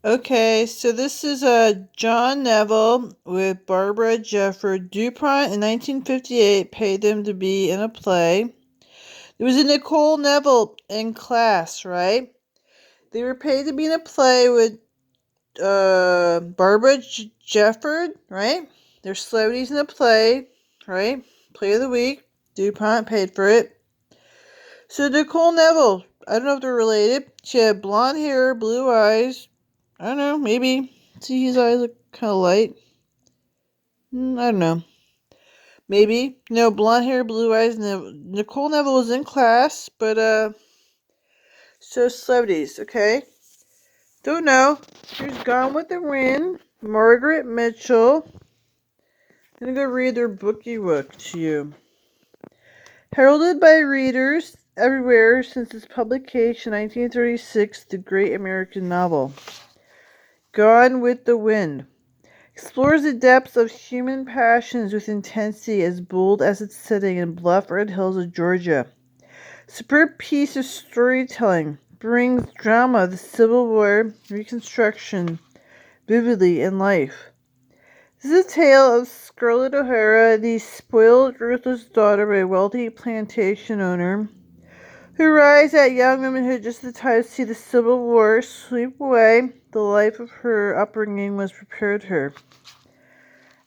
Okay, so this is John Neville with Barbara Jefford. DuPont in 1958 paid them to be in a play. There was a Nicole Neville in class, right? They were paid to be in a play with Barbara Jefford, right? They're celebrities in a play, right? Play of the week. DuPont paid for it. So Nicole Neville, I don't know if they're related. She had blonde hair, blue eyes. I don't know, maybe. See, his eyes look kind of light. I don't know. Maybe. No, blonde hair, blue eyes. Nicole Neville was in class, but, so celebrities, okay? Don't know. Here's Gone with the Wind, Margaret Mitchell. I'm gonna go read their bookie book to you. Heralded by readers everywhere since its publication in 1936, the great American novel. Gone with the Wind explores the depths of human passions with intensity as bold as its setting in bluff red hills of Georgia. Superb piece of storytelling brings drama of the Civil War Reconstruction vividly in life. This is a tale of Scarlett O'Hara, the spoiled, ruthless daughter of a wealthy plantation owner, who arrives at young womanhood just in time to see the Civil War sweep away the life of her upbringing was prepared her.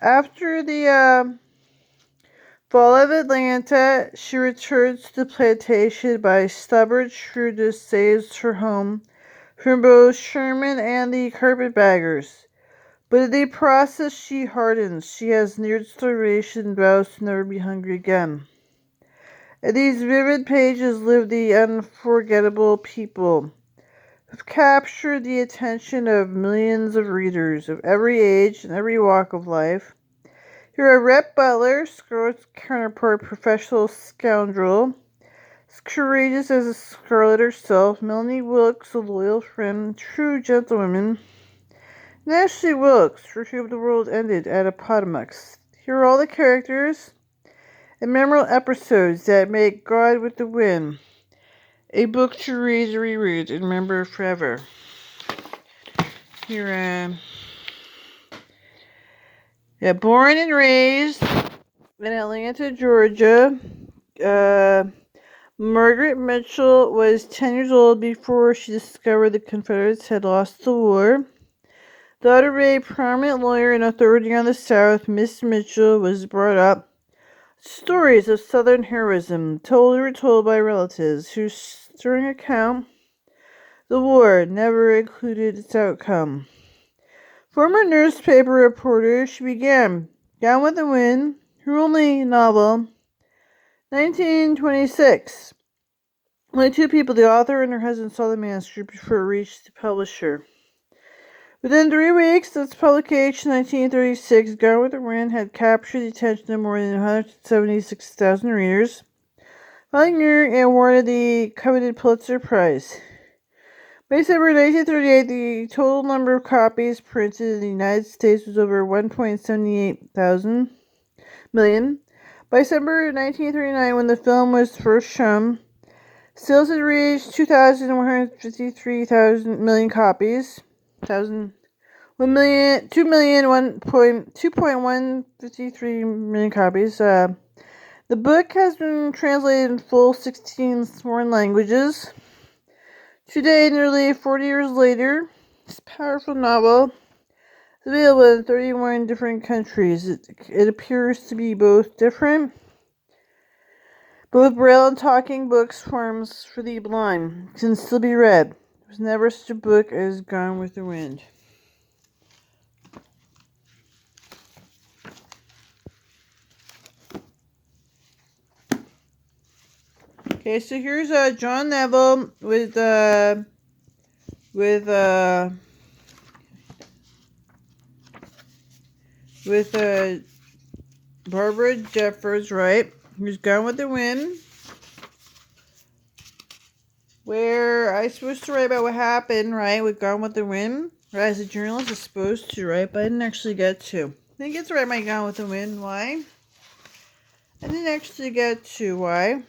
After the fall of Atlanta, she returns to the plantation, by stubborn shrewdness saves her home from both Sherman and the carpetbaggers. But in the process she hardens. She has neared starvation and vows to never be hungry again. In these vivid pages live the unforgettable people who've captured the attention of millions of readers of every age and every walk of life. Here are Rhett Butler, Scarlett's counterpart, professional scoundrel, as courageous as Scarlett herself, Melanie Wilkes, a loyal friend, true gentlewoman, and Ashley Wilkes, for whom the world ended at Appomattox. Here are all the characters and memorable episodes that make Gone with the Wind a book to read and reread and remember forever. Here, born and raised in Atlanta, Georgia. Margaret Mitchell was 10 years old before she discovered the Confederates had lost the war. Daughter of a prominent lawyer and authority on the South, Miss Mitchell was brought up stories of Southern heroism, told and retold by relatives whose stirring account the war never included its outcome. Former newspaper reporter, she began Gone with the Wind, her only novel, 1926. Only two people, the author and her husband, saw the manuscript before it reached the publisher. Within 3 weeks of its publication in 1936, Gone with the Wind had captured the attention of more than 176,000 readers, following her and awarded the coveted Pulitzer Prize. By December 1938, the total number of copies printed in the United States was over 1.78 million. By December 1939, when the film was first shown, sales had reached 2,153 million copies. 2.153 million copies. The book has been translated in full 16 foreign languages. Today, nearly 40 years later, this powerful novel is available in 31 different countries. It appears to be both Braille and talking books forms for the blind. It can still be read. There was never such a book as Gone with the Wind. Okay, so here's John Neville with Barbara Jeffers, right? Here's Gone with the Wind, where I'm supposed to write about what happened, right, with Gone with the Wind. Right, as a journalist, I'm supposed to, right, but I didn't actually get to. I didn't get to write my Gone with the Wind. Why? I didn't actually get to. Why?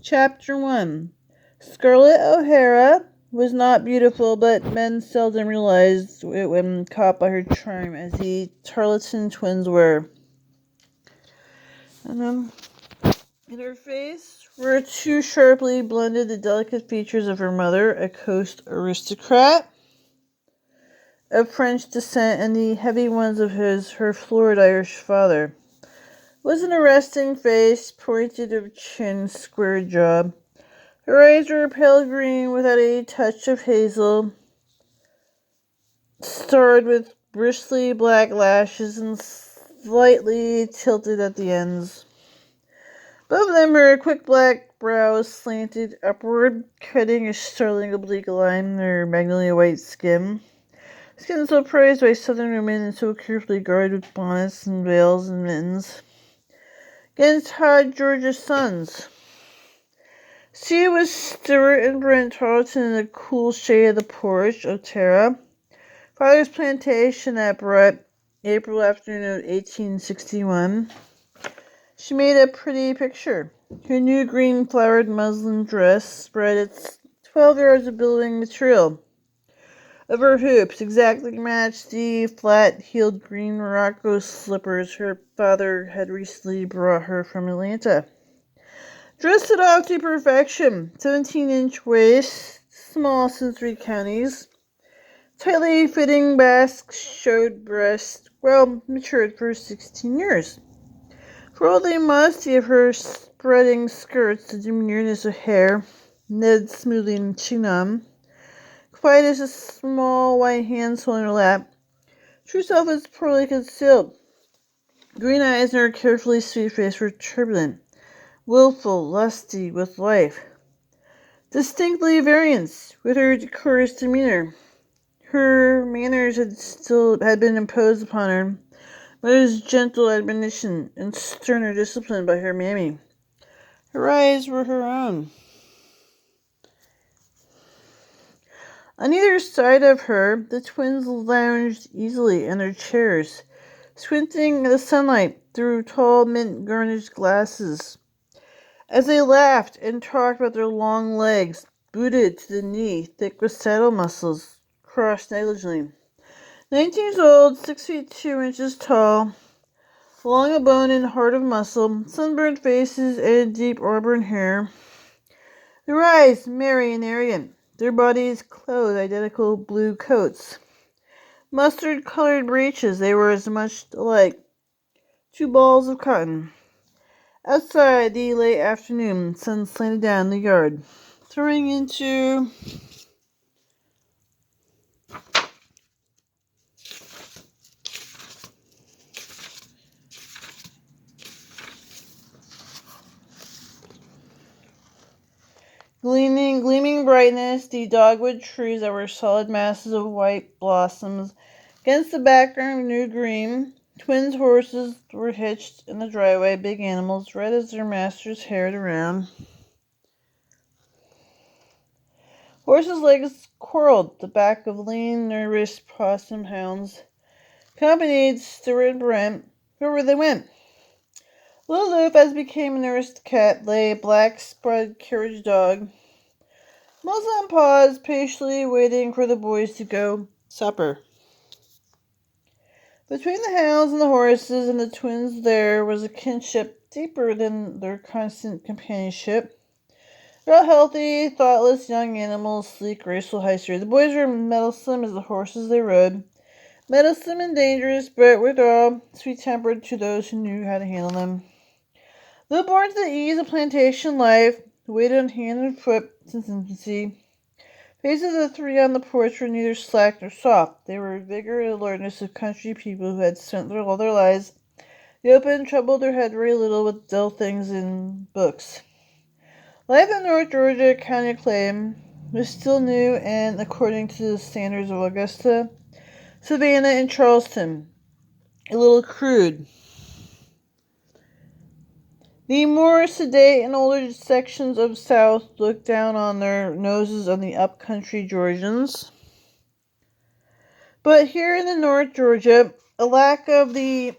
Chapter 1. Scarlett O'Hara was not beautiful, but men seldom realized it when caught by her charm, as the Tarleton twins were. And in her face were too sharply blended the delicate features of her mother, a coast aristocrat of French descent, and the heavy ones of her florid Irish father. It was an arresting face, pointed of chin, square jaw. Her eyes were pale green without a touch of hazel, starred with bristly black lashes and slightly tilted at the ends. Above them her quick black brows slanted upward, cutting a startling oblique line in her magnolia white skin. Skin so prized by southern women and so carefully guarded with bonnets and veils and mittens against hot Georgia suns. She was Stewart and Brent Tarleton in the cool shade of the porch of Tara, father's plantation at Brett, April afternoon of 1861. She made a pretty picture. Her new green-flowered muslin dress spread its 12 yards of billowing material. Of her hoops exactly matched the flat-heeled green Morocco slippers her father had recently brought her from Atlanta. Dressed it off to perfection, 17-inch waist, small since 3 counties, tightly fitting basque showed breast, well matured for 16 years. For all the modesty of her spreading skirts, the demureness of hair, netted smoothly in chignon, quiet as a small white hand in her lap, true self was poorly concealed. Green eyes in her carefully sweet face were turbulent, wilful, lusty with life. Distinctly variance with her decorous demeanor. Her manners had been imposed upon her mother's gentle admonition and sterner discipline by her mammy. Her eyes were her own. On either side of her, the twins lounged easily in their chairs, squinting at the sunlight through tall mint-garnished glasses. As they laughed and talked about their long legs, booted to the knee, thick with saddle muscles, crossed negligently. 19 years old, 6 feet 2 inches tall, long of bone and hard of muscle, sunburned faces and deep auburn hair. Their eyes merry and arrogant, their bodies clothed identical blue coats. Mustard-colored breeches, they were as much alike. 2 balls of cotton. Outside, the late afternoon sun slanted down the yard, throwing into gleaming brightness the dogwood trees that were solid masses of white blossoms against the background of new green. Twins' horses were hitched in the driveway, big animals, red as their masters' hair around. Horses' legs curled the back of lean, nervous possum hounds, accompanied Stewart and Brent wherever they went. Little Loop, as became a nursed cat, lay a black spotted carriage dog, muzzle on paws, patiently waiting for the boys to go supper. Between the hounds and the horses and the twins there was a kinship deeper than their constant companionship. They're all healthy, thoughtless young animals, sleek, graceful, high-spirited. The boys were mettlesome as the horses they rode, mettlesome and dangerous, but withal sweet-tempered to those who knew how to handle them. Though born to the ease of plantation life, waited on hand and foot since infancy, faces of the 3 on the porch were neither slack nor soft. They were vigor and alertness of country people who had spent all their lives. The open troubled their head very little with dull things in books. Life in North Georgia County Clay was still new and, according to the standards of Augusta, Savannah, and Charleston, a little crude. The more sedate and older sections of South looked down on their noses on the up-country Georgians. But here in the North Georgia, a lack of the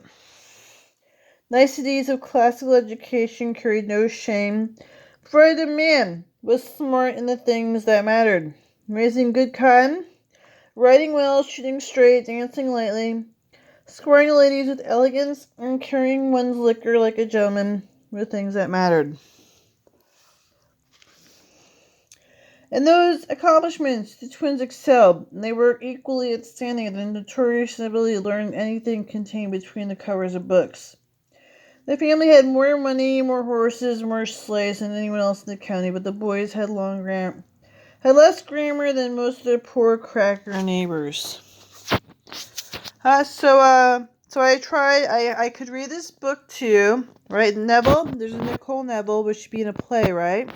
niceties of classical education carried no shame, for the man was smart in the things that mattered. raising good cotton, riding well, shooting straight, dancing lightly, scoring the ladies with elegance, and carrying one's liquor like a gentleman were things that mattered. In those accomplishments, the twins excelled, and they were equally outstanding in the notorious inability to learn anything contained between the covers of books. The family had more money, more horses, more slaves than anyone else in the county, but the boys had less grammar than most of their poor cracker neighbors. So I could read this book to you, right? Neville, there's a Nicole Neville, which should be in a play, right?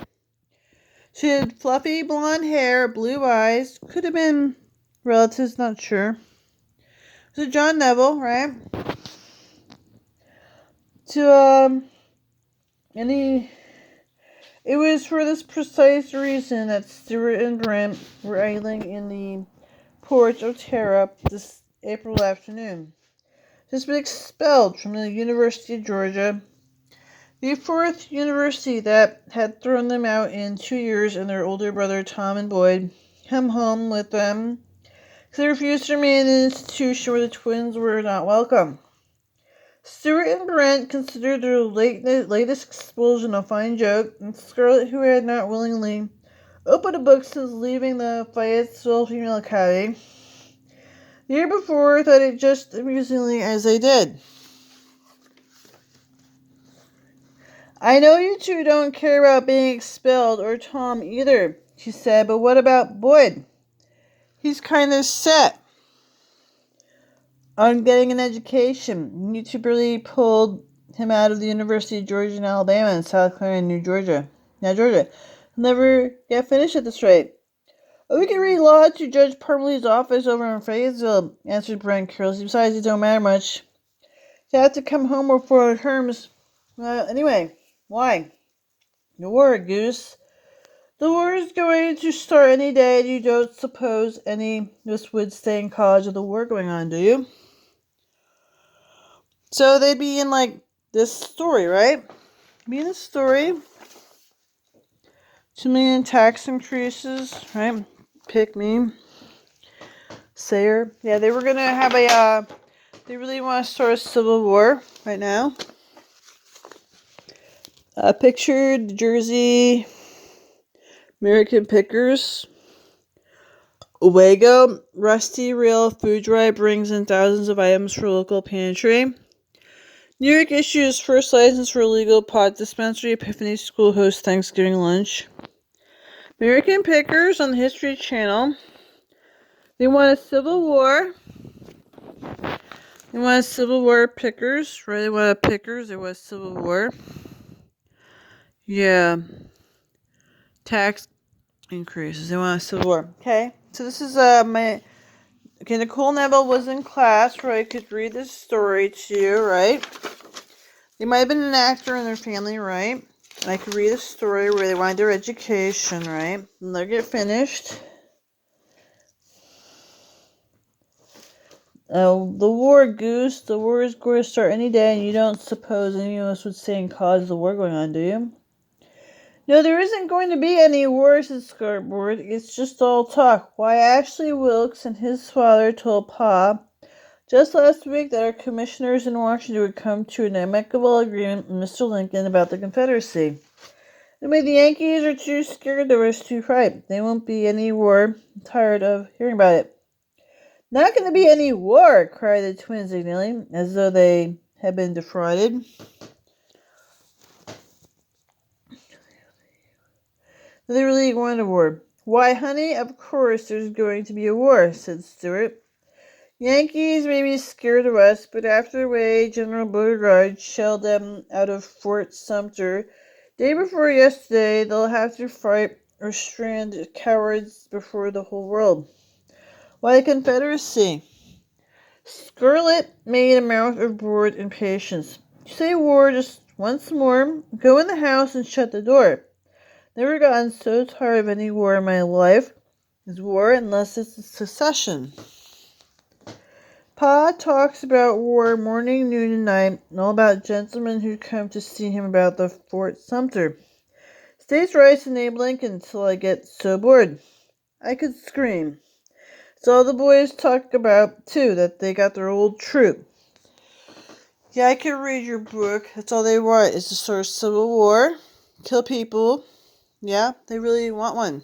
She had fluffy blonde hair, blue eyes, could have been relatives, not sure. So John Neville, right? It was for this precise reason that Stuart and Brent were idling in the porch of Tara this April afternoon. Just been expelled from the University of Georgia, the fourth university that had thrown them out in 2 years, and their older brother Tom and Boyd come home with them because they refused to remain in an institution where the twins were not welcome. Stuart and Brent considered their latest expulsion a fine joke, and Scarlett, who had not willingly opened a book since leaving the Fayetteville Female Academy the year before, thought it just amusingly as they did. I know you two don't care about being expelled, or Tom either, she said, but what about Boyd? He's kind of set on getting an education. You two really pulled him out of the University of Georgia and Alabama and South Carolina and Georgia. He'll never get finished at this rate. Oh, we can read law to Judge Parmley's office over in Fayetteville, answered Brent carelessly. Besides, it don't matter much. You have to come home before terms. Anyway, why? The war, Goose. The war is going to start any day, and you don't suppose any of us would stay in college with the war going on, do you? So they'd be in, this story, right? Be in the story. 2 million tax increases, right? Pick me. Sayer. Yeah, they were going to have they really want to start a civil war right now. Pictured Jersey American Pickers. Owego, Rusty Rail Food Drive brings in thousands of items for local pantry. New York issues first license for illegal pot dispensary. Epiphany School hosts Thanksgiving lunch. American Pickers on the History Channel. They want a civil war. They want a civil war pickers, right? They want a pickers. They want a civil war. Yeah. Tax increases. They want a civil war. Okay. So this is Nicole Neville was in class, right? I could read this story to you, right? They might have been an actor in their family, right? And I could read a story where they wanted their education, right? And they'll get finished. The war, Goose. The war is going to start any day, and you don't suppose any of us would stay in college with the war going on, do you? No, there isn't going to be any war, said Scarboard. It's just all talk. Why, Ashley Wilkes and his father told Pa just last week that our commissioners in Washington would come to an amicable agreement with Mr. Lincoln about the Confederacy. Anyway, the Yankees are too scared of us to fight. There won't be any war. I'm tired of hearing about it. Not going to be any war, cried the twins indignantly, as though they had been defrauded. They really wanted a war. Why, honey, of course there's going to be a war, said Stuart. Yankees may be scared of us, but after the way General Beauregard shelled them out of Fort Sumter day before yesterday, they'll have to fight or strand cowards before the whole world. Why the Confederacy? Scarlett made a mouth of bored impatience. You say war just once more. Go in the house and shut the door. Never gotten so tired of any war in my life as war, unless it's a secession. Pa talks about war morning, noon, and night, and all about gentlemen who come to see him about the Fort Sumter. States' rights and Abe Lincoln till I get so bored. I could scream. It's all the boys talk about, too, that they got their old troop. Yeah, I can read your book. That's all they want is to start a civil war, kill people. Yeah, they really want one.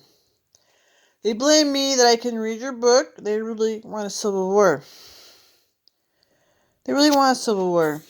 They blame me that I can read your book. They really want a civil war. They really want a civil war.